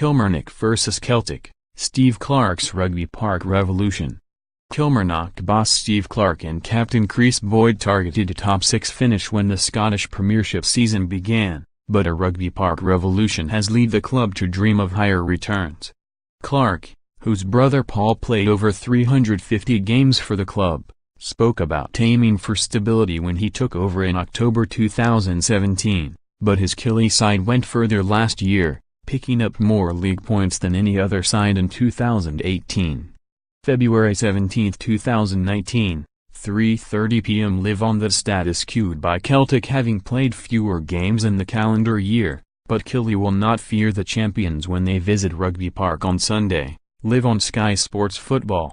Kilmarnock vs Celtic, Steve Clarke's Rugby Park revolution. Kilmarnock boss Steve Clarke and captain Kris Boyd targeted a top 6 finish when the Scottish Premiership season began, but a Rugby Park revolution has led the club to dream of higher returns. Clarke, whose brother Paul played over 350 games for the club, spoke about aiming for stability when he took over in October 2017, but his Killie side went further last year, picking up more league points than any other side in 2018. February 17, 2019, 3:30 p.m. Live on. The stat is skewed by Celtic having played fewer games in the calendar year, but Killie will not fear the champions when they visit Rugby Park on Sunday. Live on Sky Sports Football.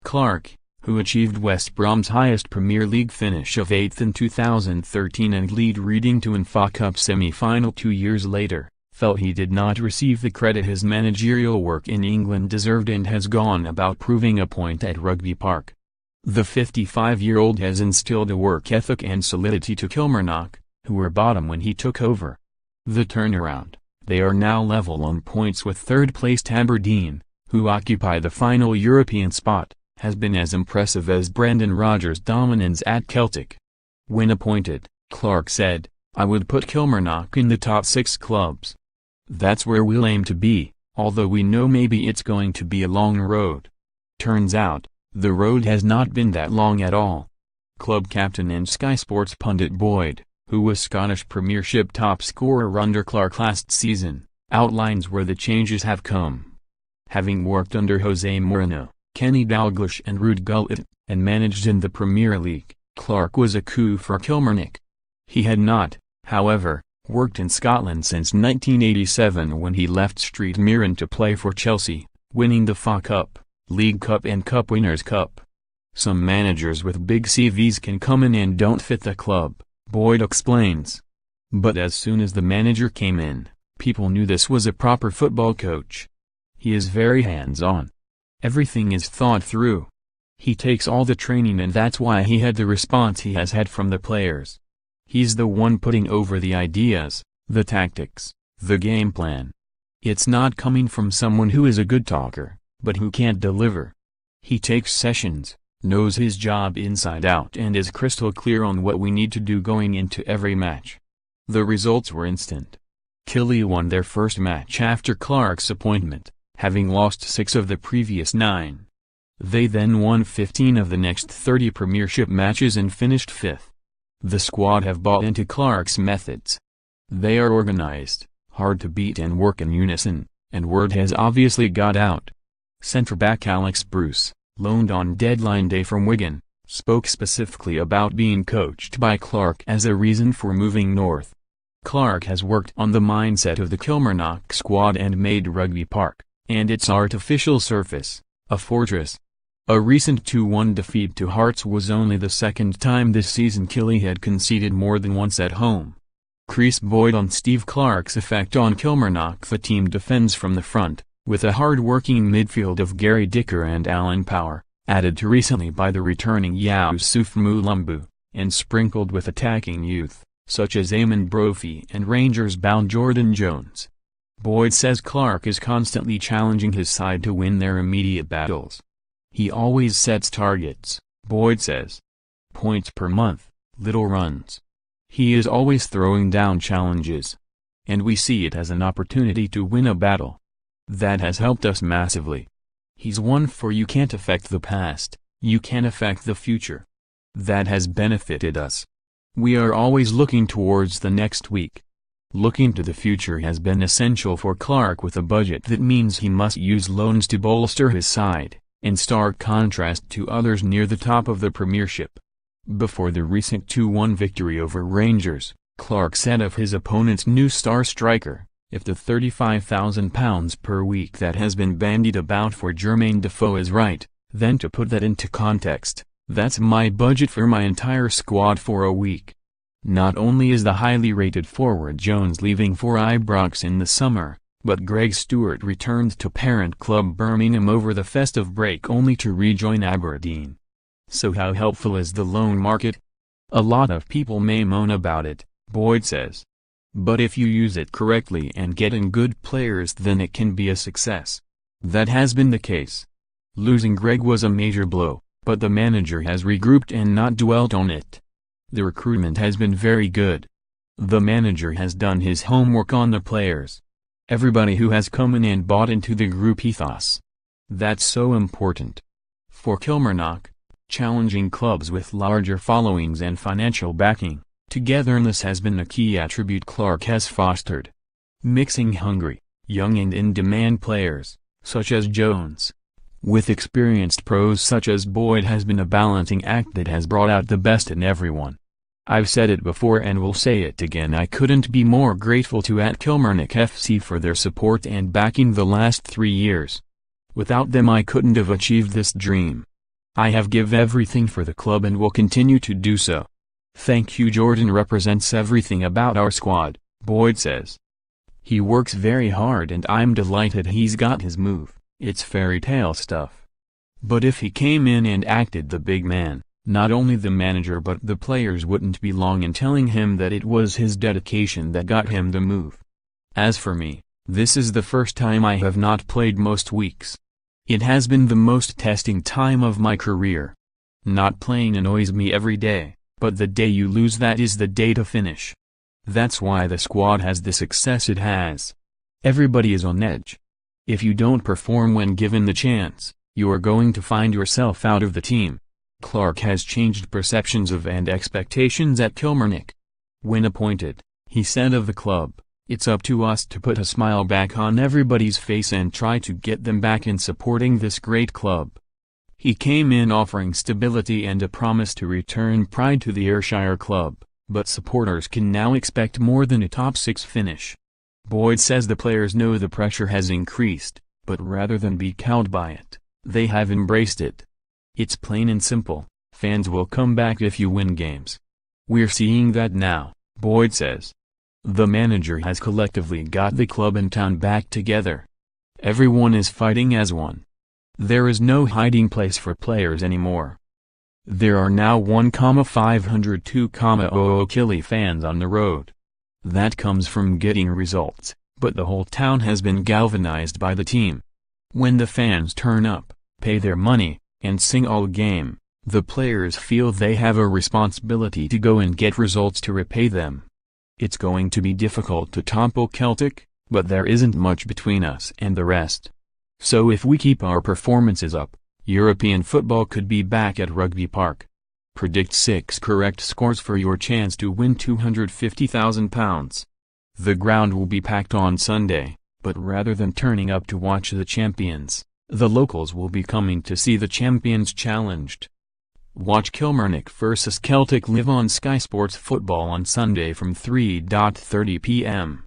Clarke, who achieved West Brom's highest Premier League finish of 8th in 2013 and led Reading to an FA Cup semi-final 2 years later, felt he did not receive the credit his managerial work in England deserved and has gone about proving a point at Rugby Park. The 55-year-old has instilled a work ethic and solidity to Kilmarnock, who were bottom when he took over. The turnaround, they are now level on points with third-placed Aberdeen, who occupy the final European spot, has been as impressive as Brendan Rodgers' dominance at Celtic. When appointed, Clarke said, "I would put Kilmarnock in the top 6 clubs. That's where we'll aim to be, although we know maybe it's going to be a long road." Turns out, the road has not been that long at all. Club captain and Sky Sports pundit Boyd, who was Scottish Premiership top scorer under Clarke last season, outlines where the changes have come. Having worked under Jose Mourinho, Kenny Dalglish and Ruud Gullit, and managed in the Premier League, Clarke was a coup for Kilmarnock. He had not, however, worked in Scotland since 1987 when he left Street Mirren to play for Chelsea, winning the FA Cup, League Cup and Cup Winners' Cup. Some managers with big CVs can come in and don't fit the club, Boyd explains. But as soon as the manager came in, people knew this was a proper football coach. He is very hands-on. Everything is thought through. He takes all the training and that's why he had the response he has had from the players. He's the one putting over the ideas, the tactics, the game plan. It's not coming from someone who is a good talker, but who can't deliver. He takes sessions, knows his job inside out and is crystal clear on what we need to do going into every match. The results were instant. Killie won their first match after Clarke's appointment, having lost 6 of the previous 9. They then won 15 of the next 30 Premiership matches and finished 5th. The squad have bought into Clarke's methods. They are organized, hard to beat and work in unison, and word has obviously got out. Centre-back Alex Bruce, loaned on deadline day from Wigan, spoke specifically about being coached by Clarke as a reason for moving north. Clarke has worked on the mindset of the Kilmarnock squad and made Rugby Park, and its artificial surface, a fortress. A recent 2-1 defeat to Hearts was only the second time this season Killie had conceded more than once at home. Kris Boyd on Steve Clarke's effect on Kilmarnock. The team defends from the front, with a hard-working midfield of Gary Dicker and Alan Power, added to recently by the returning Yusuf Mulumbu, and sprinkled with attacking youth, such as Eamon Brophy and Rangers-bound Jordan Jones. Boyd says Clarke is constantly challenging his side to win their immediate battles. He always sets targets, Boyd says. Points per month, little runs. He is always throwing down challenges. And we see it as an opportunity to win a battle. That has helped us massively. He's one for you can't affect the past, you can affect the future. That has benefited us. We are always looking towards the next week. Looking to the future has been essential for Clarke with a budget that means he must use loans to bolster his side, in stark contrast to others near the top of the Premiership. Before the recent 2-1 victory over Rangers, Clarke said of his opponent's new star striker, "If the £35,000 per week that has been bandied about for Jermaine Defoe is right, then to put that into context, that's my budget for my entire squad for a week." Not only is the highly rated forward Jones leaving for Ibrox in the summer, but Greg Stewart returned to parent club Birmingham over the festive break only to rejoin Aberdeen. So how helpful is the loan market? A lot of people may moan about it, Boyd says. But if you use it correctly and get in good players, then it can be a success. That has been the case. Losing Greg was a major blow, but the manager has regrouped and not dwelt on it. The recruitment has been very good. The manager has done his homework on the players. Everybody who has come in and bought into the group ethos. That's so important. For Kilmarnock, challenging clubs with larger followings and financial backing, togetherness has been a key attribute Clarke has fostered. Mixing hungry, young and in-demand players, such as Jones, with experienced pros such as Boyd has been a balancing act that has brought out the best in everyone. I've said it before and will say it again, I couldn't be more grateful to Kilmarnock FC for their support and backing the last 3 years. Without them I couldn't have achieved this dream. I have give everything for the club and will continue to do so. Thank you. Jordan represents everything about our squad, Boyd says. He works very hard and I'm delighted he's got his move. It's fairy tale stuff. But if he came in and acted the big man, not only the manager but the players wouldn't be long in telling him that it was his dedication that got him the move. As for me, this is the first time I have not played most weeks. It has been the most testing time of my career. Not playing annoys me every day, but the day you lose, that is the day to finish. That's why the squad has the success it has. Everybody is on edge. If you don't perform when given the chance, you are going to find yourself out of the team. Clarke has changed perceptions of and expectations at Kilmarnock. When appointed, he said of the club, "It's up to us to put a smile back on everybody's face and try to get them back in supporting this great club." He came in offering stability and a promise to return pride to the Ayrshire club, but supporters can now expect more than a top 6 finish. Boyd says the players know the pressure has increased, but rather than be cowed by it, they have embraced it. It's plain and simple, fans will come back if you win games. We're seeing that now, Boyd says. The manager has collectively got the club and town back together. Everyone is fighting as one. There is no hiding place for players anymore. There are now 1,502,000 Killie fans on the road. That comes from getting results, but the whole town has been galvanized by the team. When the fans turn up, pay their money, and sing all game, the players feel they have a responsibility to go and get results to repay them. It's going to be difficult to topple Celtic, but there isn't much between us and the rest. So if we keep our performances up, European football could be back at Rugby Park. Predict 6 correct scores for your chance to win £250,000. The ground will be packed on Sunday, but rather than turning up to watch the champions, the locals will be coming to see the champions challenged. Watch Kilmarnock vs Celtic live on Sky Sports Football on Sunday from 3:30 p.m.